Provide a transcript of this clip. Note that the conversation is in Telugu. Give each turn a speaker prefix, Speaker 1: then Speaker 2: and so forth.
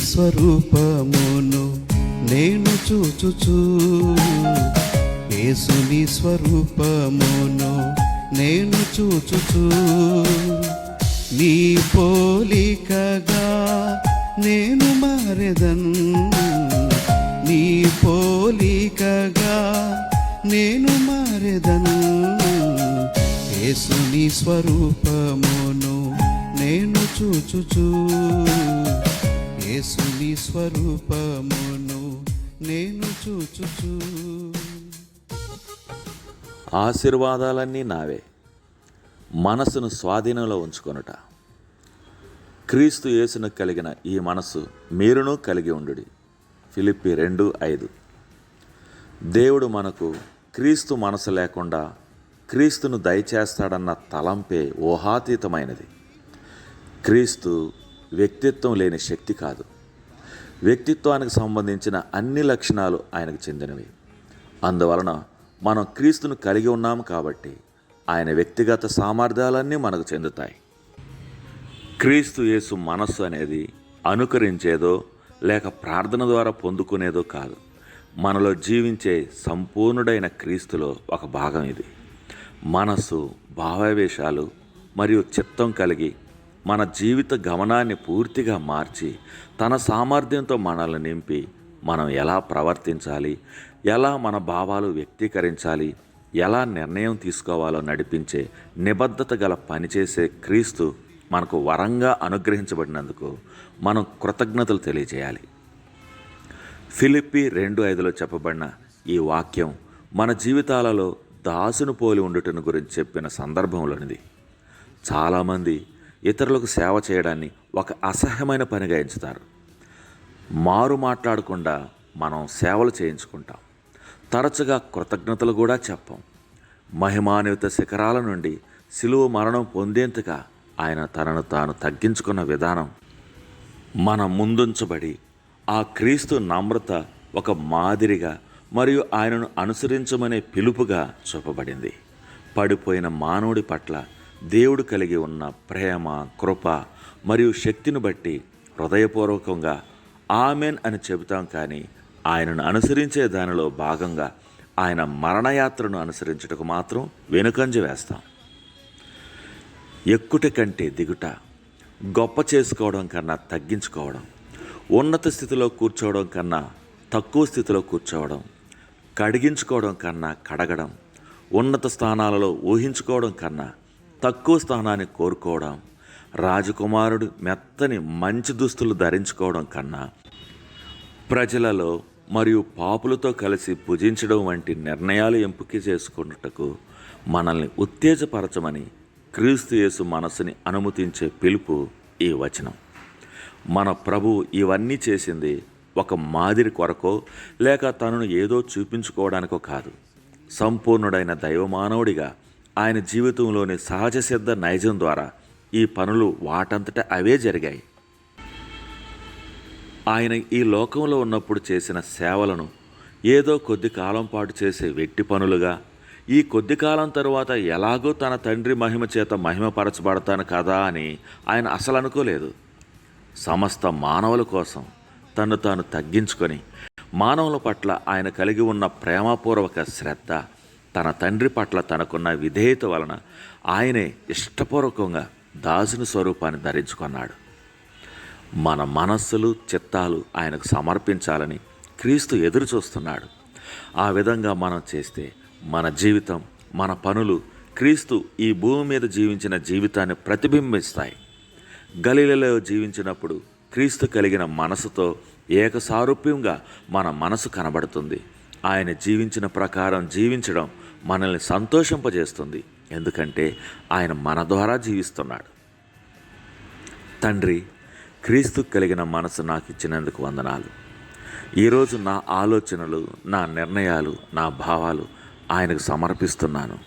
Speaker 1: స్వరూపమును నేను చూచుచు, యేసుని స్వరూపమును నేను చూచుచు, నీ పోలికగా నేను మారెదన్, నీ పోలికగా నేను మారెదన్, యేసుని స్వరూపమును నేను చూచుచు, యేసుని స్వరూపమును నేను చూచుచు.
Speaker 2: ఆశీర్వాదాలన్నీ నావే, మనసును స్వాధీనంలో ఉంచుకొనుట. క్రీస్తు యేసును కలిగిన ఈ మనసు మీరును కలిగి ఉండుడి. ఫిలిప్పి 2:5. దేవుడు మనకు క్రీస్తు మనసు లేకుండా క్రీస్తును దయచేస్తాడన్న తలంపే ఊహాతీతమైనది. క్రీస్తు వ్యక్తిత్వం లేని శక్తి కాదు. వ్యక్తిత్వానికి సంబంధించిన అన్ని లక్షణాలు ఆయనకు చెందినవి. అందువలన మనం క్రీస్తును కలిగి ఉన్నాము కాబట్టి ఆయన వ్యక్తిగత సామర్థ్యాలన్నీ మనకు చెందుతాయి. క్రీస్తు యేసు మనస్సు అనేది అనుకరించేదో లేక ప్రార్థన ద్వారా పొందుకునేదో కాదు. మనలో జీవించే సంపూర్ణుడైన క్రీస్తులో ఒక భాగం ఇది. మనస్సు, భావావేశాలు మరియు చిత్తం కలిగి మన జీవిత గమనాన్ని పూర్తిగా మార్చి తన సామర్థ్యంతో మనల్ని నింపి మనం ఎలా ప్రవర్తించాలి, ఎలా మన భావాలు వ్యక్తీకరించాలి, ఎలా నిర్ణయం తీసుకోవాలో నడిపించే నిబద్ధత గల పనిచేసే క్రీస్తు మనకు వరంగా అనుగ్రహించబడినందుకు మనం కృతజ్ఞతలు తెలియజేయాలి. ఫిలిప్పి 2:5లో చెప్పబడిన ఈ వాక్యం మన జీవితాలలో దాసును పోలి ఉండుటను గురించి చెప్పిన సందర్భంలోనిది. చాలామంది ఇతరులకు సేవ చేయడాన్ని ఒక అసహ్యమైన పనిగా ఎంచుతారు. మారు మాట్లాడకుండా మనం సేవలు చేయించుకుంటాం. తరచుగా కృతజ్ఞతలు కూడా చెప్పం. మహిమాన్విత శిఖరాల నుండి శిలువ మరణం పొందేంతగా ఆయన తనను తాను తగ్గించుకున్న విధానం మన ముందుంచబడి ఆ క్రీస్తు నమ్రత ఒక మాదిరిగా మరియు ఆయనను అనుసరించమనే పిలుపుగా చూపబడింది. పడిపోయిన మానవుడి పట్ల దేవుడు కలిగి ఉన్న ప్రేమ, కృప మరియు శక్తిని బట్టి హృదయపూర్వకంగా ఆమెన్ అని చెబుతాం. కానీ ఆయనను అనుసరించే దానిలో భాగంగా ఆయన మరణయాత్రను అనుసరించుటకు మాత్రం వెనుకంజ వేస్తాం. ఎక్కుట కంటే దిగుట, గొప్ప చేసుకోవడం కన్నా తగ్గించుకోవడం, ఉన్నత స్థితిలో కూర్చోవడం కన్నా తక్కువ స్థితిలో కూర్చోవడం, కడిగించుకోవడం కన్నా కడగడం, ఉన్నత స్థానాలలో ఊహించుకోవడం కన్నా తక్కువ స్థానాన్ని కోరుకోవడం, రాజకుమారుడు మెత్తని మంచి దుస్తులు ధరించుకోవడం కన్నా ప్రజలలో మరియు పాపులతో కలిసి పూజించడం వంటి నిర్ణయాలు ఎంపిక చేసుకున్నట్టుకు మనల్ని ఉత్తేజపరచమని క్రీస్తు యేసు మనసుని అనుమతించే పిలుపు ఈ వచనం. మన ప్రభువు ఇవన్నీ చేసింది ఒక మాదిరి కొరకో లేక తనను ఏదో చూపించుకోవడానికో కాదు. సంపూర్ణుడైన దైవమానవుడిగా ఆయన జీవితంలోని సహజ సిద్ధ నైజం ద్వారా ఈ పనులు వాటంతట అవే జరిగాయి. ఆయన ఈ లోకంలో ఉన్నప్పుడు చేసిన సేవలను ఏదో కొద్ది కాలం పాటు చేసే వెట్టి పనులుగా, ఈ కొద్ది కాలం తరువాత ఎలాగో తన తండ్రి మహిమ చేత మహిమపరచబడతాను కదా అని ఆయన అసలు అనుకోలేదు. సమస్త మానవుల కోసం తను తాను తగ్గించుకొని మానవుల పట్ల ఆయన కలిగి ఉన్న ప్రేమపూర్వక శ్రద్ధ, తన తండ్రి పట్ల తనకున్న విధేయత వలన ఆయనే ఇష్టపూర్వకంగా దాసుని స్వరూపాన్ని ధరించుకున్నాడు. మన మనస్సులు, చిత్తాలు ఆయనకు సమర్పించాలని క్రీస్తు ఎదురు చూస్తున్నాడు. ఆ విధంగా మనం చేస్తే మన జీవితం, మన పనులు క్రీస్తు ఈ భూమి మీద జీవించిన జీవితాన్ని ప్రతిబింబిస్తాయి. గలిలయలో జీవించినప్పుడు క్రీస్తు కలిగిన మనసుతో ఏకసారూప్యంగా మన మనసు కనబడుతుంది. ఆయన జీవించిన ప్రకారం జీవించడం మనల్ని సంతోషింపజేస్తుంది. ఎందుకంటే ఆయన మన ద్వారా జీవిస్తున్నాడు. తండ్రి, క్రీస్తు కలిగిన మనసు నాకు ఇచ్చినందుకు వందనాలు. ఈరోజు నా ఆలోచనలు, నా నిర్ణయాలు, నా భావాలు ఆయనకు సమర్పిస్తున్నాను.